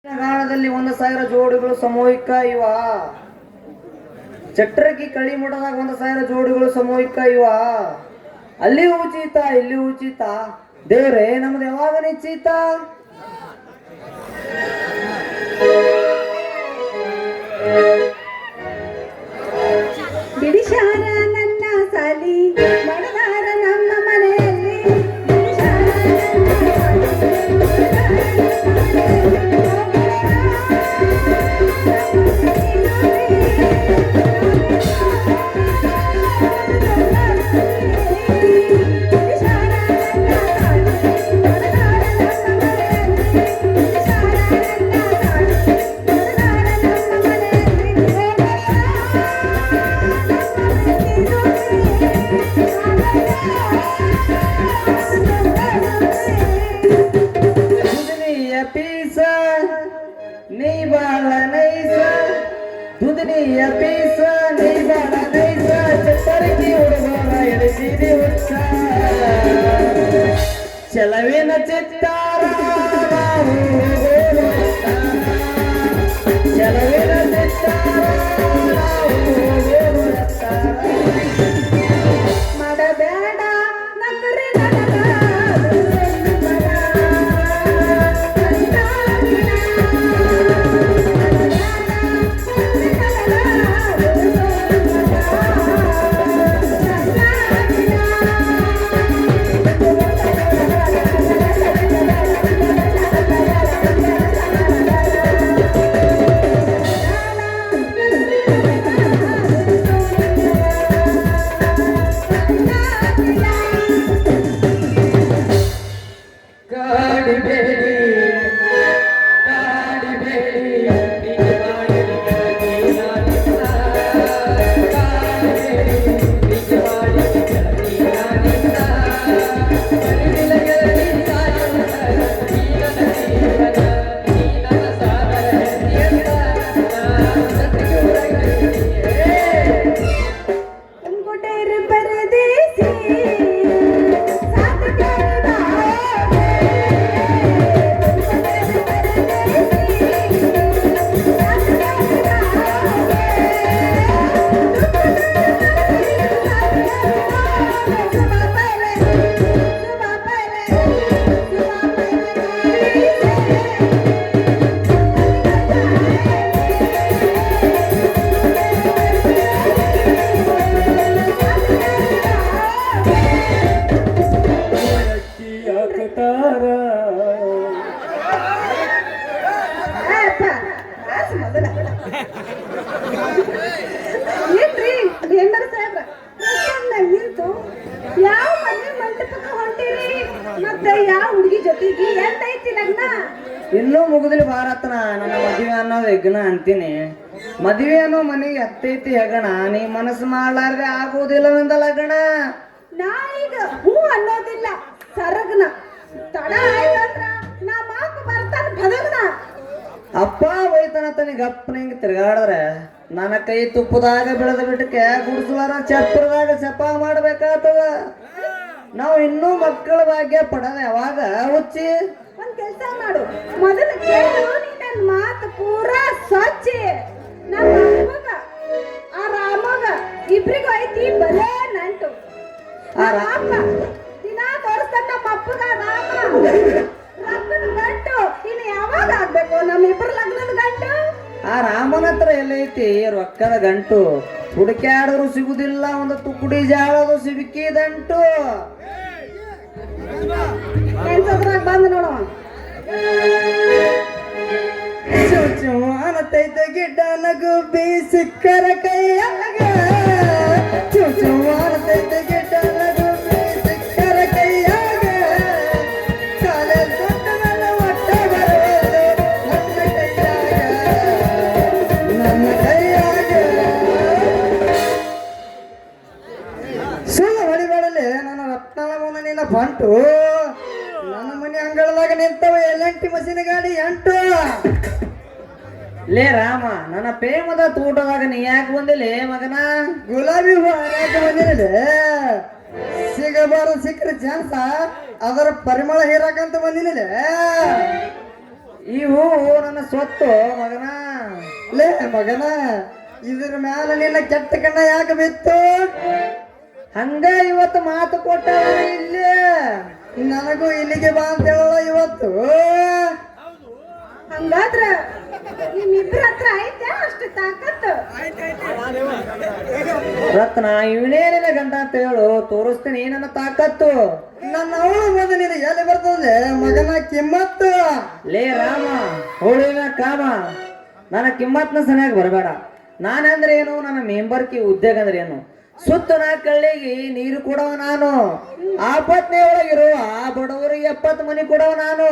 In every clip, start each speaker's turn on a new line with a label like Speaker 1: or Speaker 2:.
Speaker 1: ಗಾಳದಲ್ಲಿ 1,000 ಜೋಡಿಗಳು ಸಮೂಹಿಕ ಇವ. ಚಟ್ರಕಿ ಕಳಿ ಮುಟದಾಗ 1,000 ಜೋಡಿಗಳು ಸಮೂಹಿಕ ಇವ. ಅಲ್ಲಿ ಉಚಿತ ಇಲ್ಲಿ ಉಚಿತ ದೇವ್ರೆ ನಮ್ದು ಯಾವಾಗ ನಿಶ್ಚಿತ.
Speaker 2: ಬಿಡಿಶಾರ ನನ್ನ ಸಾಲಿ ಮಡದಾರ ನಮ್ಮ ಮನೆಯಲ್ಲಿ
Speaker 1: ದುಧನಿಯ ಪೀಸ ನೀ ಬಾಳ ನೈಸ ಚಟ್ಟರಕಿ ಹುಡುಗರ ಎಳಿಸಿದಿ ಹುಚ್ಚ ಚಲವಿನ ಚಿತ್ತಾರ ಚಲವಿನ ಚಿತ್ತಾರ
Speaker 2: ಮಾಡಬೇಡ ನಕರಿ ಏನ್ರಿ ಏನಾರ ಸಾಹೇಬ್ರ ನಿಂತು ಯಾವ ಮನೆ ಮಂಟಪಕ್ಕೆ ಹೊಂಟಿರಿ ಮತ್ತೆ ಯಾವ ಹುಡುಗಿ ಜೊತೆಗೆ ಎಂತೈತಿ ಲಗ್ನ
Speaker 1: ಇನ್ನೂ ಮುಗಿದ್ಲಿ ಭಾರತನ ನನ್ನ ಮದುವೆ ಅನ್ನೋದು ಹೆಗ್ಗಣ ಅಂತೀನಿ. ಮದುವೆ ಅನ್ನೋ ಮನೆಗೆ ಹತ್ತೈತಿ ಹೆಗಣ ನೀ ಮನಸ್ಸು ಮಾಡ್ಲಾರ್ದೆ ಆಗುವುದಿಲ್ಲ ನಂದ ಲಗ್ನ.
Speaker 2: ನಾ ಈಗ ಹೂ ಅನ್ನೋದಿಲ್ಲ ಸರಗನ ತಡ ಆಯ್ತಂದ್ರ ನಾ ಮಾಪ ಬರ್ತಾನ ಬದಗನ.
Speaker 1: ಅಪ್ಪ ಬೈತಾನ ತನಿಗೆ ಅಪ್ಪನ ಹಿಂಗೆ ತಿರ್ಗಾಡಿದ್ರೆ ನನ್ನ ಕೈ ತುಪ್ಪದಾಗ ಬೆಳೆದ ಬಿಟ್ಟಕ್ಕೆ ಗುಡಿಸಲಾರ ಚಪ್ಪರದಾಗ ಚಪ ಮಾಡ್ಬೇಕಾಗ್ತದ. ನಾವು ಇನ್ನೂ ಮಕ್ಕಳ ಭಾಗ್ಯ ಪಡದ ಯಾವಾಗ ಹುಚ್ಚಿ.
Speaker 2: ಒಂದ್ ಕೆಲ್ಸ ಮಾಡು, ಮೊದಲು ಕೇಳು ನೀ ನನ್ನ ಮಾತು ಪೂರಾ ಸ್ವಚ್ಛ. ನಮ್ಮ ಅಪ್ಪಗ ಆ ರಾಮಗ ಇಬ್ರಿಗೂ ಐತಿ ಬಲೇ ನಂಟು. ಅಪ್ಪ ದಿನಾ ತೋರಿಸ್ತಾನ ನಮ್ಮ ಅಪ್ಪಗ ರಾಮ ರಕ್ಕನ ಗಂಟು. ಇನ್ನು ಯಾವಾಗ ಆಗ್ಬೇಕು ನಮ್ಮಿಬ್ಬರ ಲಗ್ನದ ಗಂಟು?
Speaker 1: ಆ ರಾಮನ ಹತ್ರ ಎಲ್ಲೈತಿ ರೊಕ್ಕದ ಗಂಟು. ಹುಡುಕ್ಯಾಡಿದ್ರು ಸಿಗುದಿಲ್ಲ ಒಂದು ತುಕುಡಿ ಜಾಳದು ಸಿಬಿಕಿದಂಟು.
Speaker 2: ಕೆಲ್ಸದ್ರಾಗ ಬಂದು ನೋಡವ
Speaker 1: ಚುಚುವಾನತೈತ ಗಿಡ್ಡ ನಗುಬ್ಬಿ ಸಿಕ್ಕರ ಕೈಯಾಗ. ಚುಚುವಾನತೈತ ಗಿಡ್ಡ ನಗುಬ್ಬಿ ಸಿಕ್ಕರ ಕೈಯಾಗ. ಕಾಲೇಜ್ ಕೊಟ್ಟ ನನ್ನ ಒಟ್ಟ ಬರೋದು ನನ್ನ ಕೈಯಾಗ. ಸುಳ್ಳ ಹೊಡಿಬೇಡಲಿ ನನ್ನ ರತ್ನಾಳ ಮುಂದ ನಿನ್ನ ಬಂಟು. ನನ್ನ ಮನೆ ಅಂಗಳದಾಗ ನಿಂತವ ಎಲ್ಲಂಟಿ ಮಸಿನ ಗಾಡಿ ಎಂಟು. ಲೇ ರಾಮ ನನ್ನ ಪ್ರೇಮದ ತೋಟದಾಗ ನೀ ಯಾಕೆ ಬಂದಿಲ್ಲ ಮಗನ? ಗುಲಾಬಿ ಹೂ ಯಾಕೆ ಬಂದಿಲ್ಲ? ಸಿಗಬಾರ ಸಿಕ್ಕರೆ ಚಾನ್ಸ ಅದರ ಪರಿಮಳ ಹೀರಾಕಂತ ಬಂದಿನಿಲ್ಲ. ಈ ಹೂವು ನನ್ನ ಸ್ವತ್ತು ಮಗನ.
Speaker 3: ಲೇ ಮಗನ, ಇದ್ರ ಮ್ಯಾಲ ನಿನ್ನ ಕೆಟ್ಟ ಕಣ್ಣ ಯಾಕೆ ಬಿತ್ತು?
Speaker 1: ಹಂಗ ಇವತ್ತು ಮಾತು ಕೊಟ್ಟ ಇಲ್ಲಿ
Speaker 3: ನನಗೂ ಇಲ್ಲಿಗೆ ಬಾ ಅಂತ ಹೇಳಲ್ಲ ಇವತ್ತು.
Speaker 2: ಹಂಗಾದ್ರ ನಿಮ್ಮಿಬ್ರ ಹತ್ರ ಐತೆ ಅಷ್ಟು ತಾಕತ್ತು.
Speaker 1: ರತ್ನ, ಇವನೇನಿನ ಗಂಡ ಅಂತ ಹೇಳು, ತೋರಿಸ್ತೀನಿ ನನ್ನ ತಾಕತ್ತು.
Speaker 3: ನನ್ನ ಅವಳು ಬಂದು ನೀನು ಎಲ್ಲಿ ಬರ್ತದೆ ಮಗನ ಕಿಮ್ಮತ್ತು?
Speaker 1: ಲೇ ರಾಮ, ಹೋಳಿನ ಕಾಮ, ನನ್ನ ಕಿಮ್ಮತ್ನ ಸರಿಯಾಗಿ ಬರಬೇಡ. ನಾನಂದ್ರೆ ಏನು, ನನ್ನ ಮೆಂಬರ್ಕಿ ಉದ್ಯೋಗ ಅಂದ್ರೆ ಏನು? ಸುತ್ತ ಕಳ್ಳಿಗೆ ನೀರು ಕೊಡವ ನಾನು, ಆಪತ್ನೆ ಒಳಗಿರುವ ಆ ಬಡವರಿಗೆ 70 ಮನಿ ಕೊಡವ ನಾನು.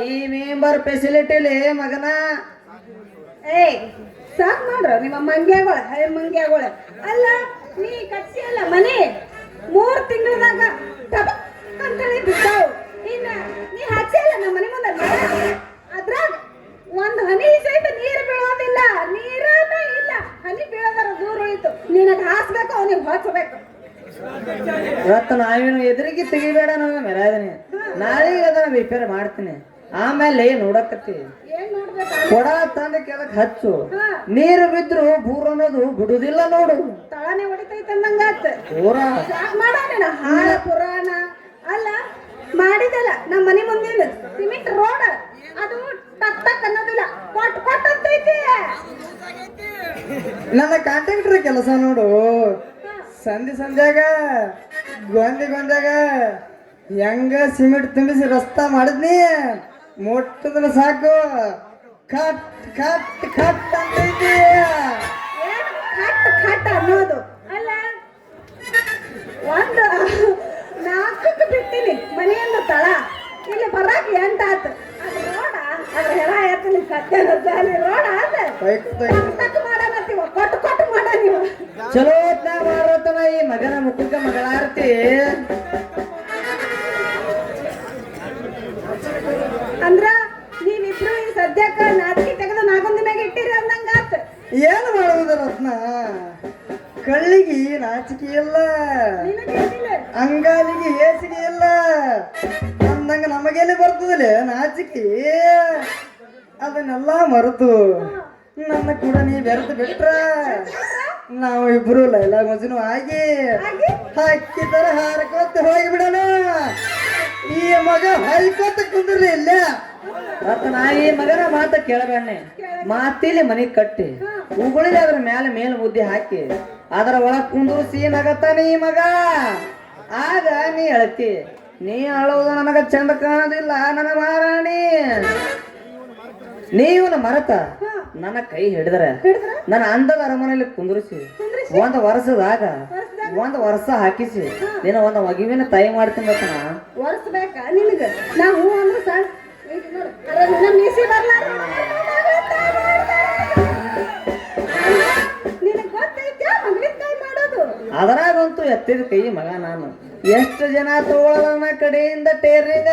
Speaker 1: ಈ ಮೆಂಬರ್ ಫೆಸಿಲಿಟಿಲಿ ಮಗನ.
Speaker 2: ಏಯ್ ಸಾಕ್ ಮಾಡ್ರ ನಿಮ್ಮ ಮಂಗ್ಯಾಗಳ, ಹಳೆ ಮಂಗ್ಯಾಗಳ. ಅಲ್ಲ ನೀ ಕಟ್ಸಿ ಅಲ್ಲ ಮನೆ 3 ತಿಂಗಳದಾಗ ಟಬಕ್ ಅಂತೇಳಿ ಬಿದ್ದಾವು. ಇನ್ನ ನೀ ಹಚ್ಚಿ ಅಲ್ಲ ನಮ್ಮ ಮನೆ ಮುಂದೆ ಅದ್ರಾಗ ಒಂದು ಹನಿ ಸಹಿತ ನೀರು ಬೀಳೋದಿಲ್ಲ. ನೀರನ್ನ ಇಲ್ಲ, ಹನಿ ಬೀಳೋದರ ದೂರ ಉಳಿತು. ನಿನಗೆ ಹಾಸ್ಬೇಕು, ಅವನಿಗೆ ಹೊಚ್ಚಬೇಕು.
Speaker 1: ರತ್ನ, ಇವನು ಎದುರಿಗೆ ತೆಗಿಬೇಡ, ನಾನು ಮೆರಾದನಿ. ನಾಳೆಗೆ ಅದನ್ನ ರಿಪೇರ್ ಮಾಡ್ತೀನಿ. ಆಮೇಲೆ ನೋಡಕತ್ತಿ
Speaker 2: ಏನ್ ನೋಡ್ಬೇಕು?
Speaker 1: ಕೊಡ ತಂದ ಕೆಳಕ್ ಹಚ್ಚು.
Speaker 2: ಹಾ.
Speaker 1: ನೀರು ಬಿದ್ರು ಬೂರ್ ಅನ್ನೋದು ಬಿಡುದಿಲ್ಲ ನೋಡು.
Speaker 2: ತಳನೆ ಹೊಡಿತೈತೆ ಅಂದಂಗಾತ.
Speaker 1: ಪೂರ
Speaker 2: ಸಾಕ್ ಮಾಡೋಣ ಹಾಳ ಪುರಾಣ. ಅಲ್ಲ ಮಾಡಿದಲ್ಲ ನಮ್ಮ ಮನೆ ಮುಂದಿನ ಸಿಮೆಂಟ್ ರೋಡ್, ಅದು ಟಕ್ ಟಕ್ ಅನ್ನೋದಿಲ್ಲ, ಕೊಟ್ ಕೊಟ್ ಅಂತೈತಿ.
Speaker 3: ನನ್ನ ಕಾಂಟ್ರಾಕ್ಟರ್ ಕೆಲಸ ನೋಡು. ಸಂಧ್ಯಾಗ ಗೊಂದಾಗ ಹೆಂಗ ಸಿಮೆಂಟ್ ತುಂಬಿಸಿ ರಸ್ತಾ ಮಾಡಿದ್ನಿ, ಮೊಟ್ಟದ್ರ ಸಾಕು ಕಟ್ ಕಟ್ ಕಟ್ ಅಂತೈತಿ.
Speaker 2: ಏನು ಖಟ್ ಖಟ್ ಅನ್ನೋದು? ಅಲ್ಲ ಒಂದು 4ಕ್ಕೆ ಬಿಟ್ಟಿನಿ ಮನೆಯಿಂದ ತಳ, ಇಲ್ಲಿ ಬರಾಕ್ 8 ಆತು. ಅದು ರೋಡ, ಅದ್ರ ಹೆರ ಎತ್ತಲಿ ಸತ್ಯನ ಸಾಲಿ ರೋಡ ಅದ. ಟಕ್ ಮಾಡನತ್ತೀವ, ಕೊಟ್ಟು ಕೊಟ್ಟು ಮಾಡ ನೀವು.
Speaker 1: ಚಲೋ ಹೊತ್ನಾಗ ಮಾರತನ ಈ ಮಗನ ಮುಖಕ್ಕೆ ಮಗಳಾರ್ತಿ.
Speaker 2: ಅಂದ್ರ ನೀವಿಬ್ರು ಈ ಸದ್ಯಕ್ಕ ನಾಚಿಕೆ ತೆಗೆದು ನಾಗೊಂದಿ ಮ್ಯಾಗ ಇಟ್ಟಿರಿ ಅಂದಂಗಾತ.
Speaker 3: ಏನು ಮಾಡುವುದು ರತ್ನ? ಕಳ್ಳಿಗೆ ನಾಚಿಕೆ ಇಲ್ಲ,
Speaker 2: ನಿನಗೇನಿಲ್ಲ?
Speaker 3: ಅಂಗಾಲಿಗೆ ಹೇಸಿಗೆ ಇಲ್ಲ ಅಂದಂಗ ನಮಗೆಲ್ಲಿ ಬರ್ತದಲೇ ನಾಚಿಕೆ? ಅದನ್ನೆಲ್ಲ ಮರೆತು ನನ್ನ ಕೂಡ ನೀ ಬೆರೆತು ಬಿಟ್ರ ನಾವು ಇಬ್ರು ಲೈಲಾ ಮಜ್ನು ಆಗಿ ಹಕ್ಕಿ ತರ ಹಾರಕೋತ ಹೋಗಿ ಬಿಡೋಣ. ಈ ಮಗ ಹೈಕೋತ ಕುಂದ್ರಿ ಇಲ್ಲ.
Speaker 1: ರತ್ನ, ಈ ಮಗನ ಮಾತ ಕೇಳಬೇಣ್ಣೆ. ಮಾತಿಲಿ ಮನಿ ಕಟ್ಟಿ ಉಗುಳಿಲಿ ಅದ್ರ ಮೇಲೆ ಮುದ್ದೆ ಹಾಕಿ ಅದರ ಒಳಗ್ ಕುಂದ್ರಿಸಿ ನಗತ್ತಾನೆ ಈ ಮಗ. ಆಗ ನೀ ಅಳತಿ. ನೀ ಅಳೋದು ನನಗ ಚಂದ ಕಾಣೋದಿಲ್ಲ ನನ್ನ ಮಹಾರಾಣಿ. ನೀವನ ಮರತ ನನ್ನ ಕೈ ಹಿಡಿದ್ರೆ ನನ್ನ ಅಂದದ ಅರಮನೆಯಲ್ಲಿ ಕುಂದ್ರಿಸಿ ಒಂದು ವರ್ಷ ಹಾಕಿಸಿ ನೀನು ಒಂದು ಮಗುವಿನ ತಾಯಿ ಮಾಡ್ತೀನಿ ರತ್ನ.
Speaker 2: ಒರೆಸ್ಬೇಕಾ ನಿನಗ? ನಾ ಹೂ ಅಂದ್ರೆ ಸಣ್ಣ ನಮ್ಮ ಮೀಸಿ ಬರ್ಲಾರ ನಿನಗೆ ಗೊತ್ತೈತ್ಯಾ ಮಗುವಿನ ತಾಯಿ ಮಾಡೋದು?
Speaker 1: ಅದರಾಗಂತೂ ಎತ್ತಿದ ಕೈ ಮಗ ನಾನು. ಎಷ್ಟು ಜನ ತಗೊಳ್ಳೋಣ ಕಡೆಯಿಂದ ಟೇರಿಂಗ.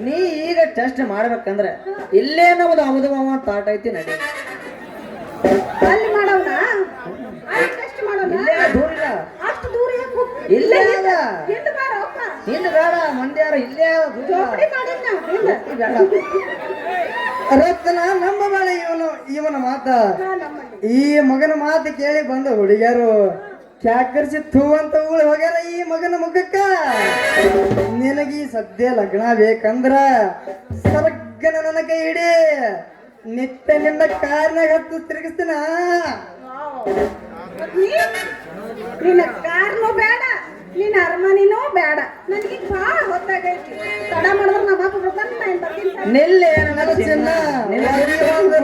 Speaker 1: ನೀ ಈಗ ಟೆಸ್ಟ್ ಮಾಡ್ಬೇಕಂದ್ರೆ ಇಲ್ಲೇ ನಮ್ದು ಅಮದು ಮಾವ ತಾಟ ಐತಿ ನಡಿ.
Speaker 2: ಅಲ್ಲಿ ಮಾಡೋಣ, ಅಲ್ಲಿ ಟೆಸ್ಟ್ ಮಾಡೋಣ.
Speaker 1: ಇಲ್ಲೇ ದೂರ ಇಲ್ಲ,
Speaker 2: ಅಷ್ಟು ದೂರ ಹೆಂಗ್ ಹೋಗ್ತಿ?
Speaker 1: ಇಲ್ಲೇ ಅದ.
Speaker 2: ಹಿಂದ್ ಬಾರ ಹೋಗ.
Speaker 1: ಹಿಂದ್ ಬೇಡ, ಮಂದಿ ಯಾರ ಇಲ್ಲೇ ಅದ, ದೂರ ಇಲ್ಲ.
Speaker 2: ಚೋಪಡಿ ಮಾಡಿದ್ನ ಹಿಂದ.
Speaker 1: ಬೇಡ.
Speaker 3: ರತ್ನ ನಂಬಬೇಡ ಇವನ ಮಾತ.
Speaker 2: ನಮ್ಮಲ್ಲಿ
Speaker 3: ಈ ಮಗನ ಮಾತು ಕೇಳಿ ಬಂದ ಹುಡುಗಿಯರು ಕ್ಯಾಕರ್ಸಿ ಥೂ ಅಂತ ಉಳಿ ಹೋಗ್ಯಾರ ಈ ಮಗನ ಮುಖಕ್ಕ. ನಿನಗೆ ಈ ಸದ್ಯ ಲಗ್ನ ಬೇಕಂದ್ರ ಸರ್ಗನ ನನ್ನ ಕೈ ಹಿಡಿ, ನಿತ್ಯ ನಿನ್ನ ಕಾರ್ನಾಗ ಹತ್ತು ತಿರುಗಿಸ್ತೀನ.
Speaker 2: ನಿನ್ನ ಕಾರ್ನು ಬೇಡ, ನಿನ್ನ ಅರಮನಿನೂ ಬೇಡ. ನನಗೆ ಭಾಳ ಹೊತ್ತಾಗೈತಿ. ತಡ ಮಾಡಿದ್ರೆ ನಮ್ಮ ಅಪ್ಪ ಬರ್ತಾನೆ, ನಾನು ಬರ್ತೀನಿ.
Speaker 1: ನಿಲ್ಲೆ
Speaker 3: ನನ್ನ
Speaker 1: ನನ್ನ
Speaker 3: ಚಿನ್ನ
Speaker 1: ಚಿನ್ನ.
Speaker 3: ಒಗಿ ಒಂದು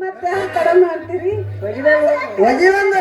Speaker 2: ಮತ್ತೆ ತಡ ಮಾಡ್ತೀರಿ?
Speaker 3: ಒಗಿ ಒಂದು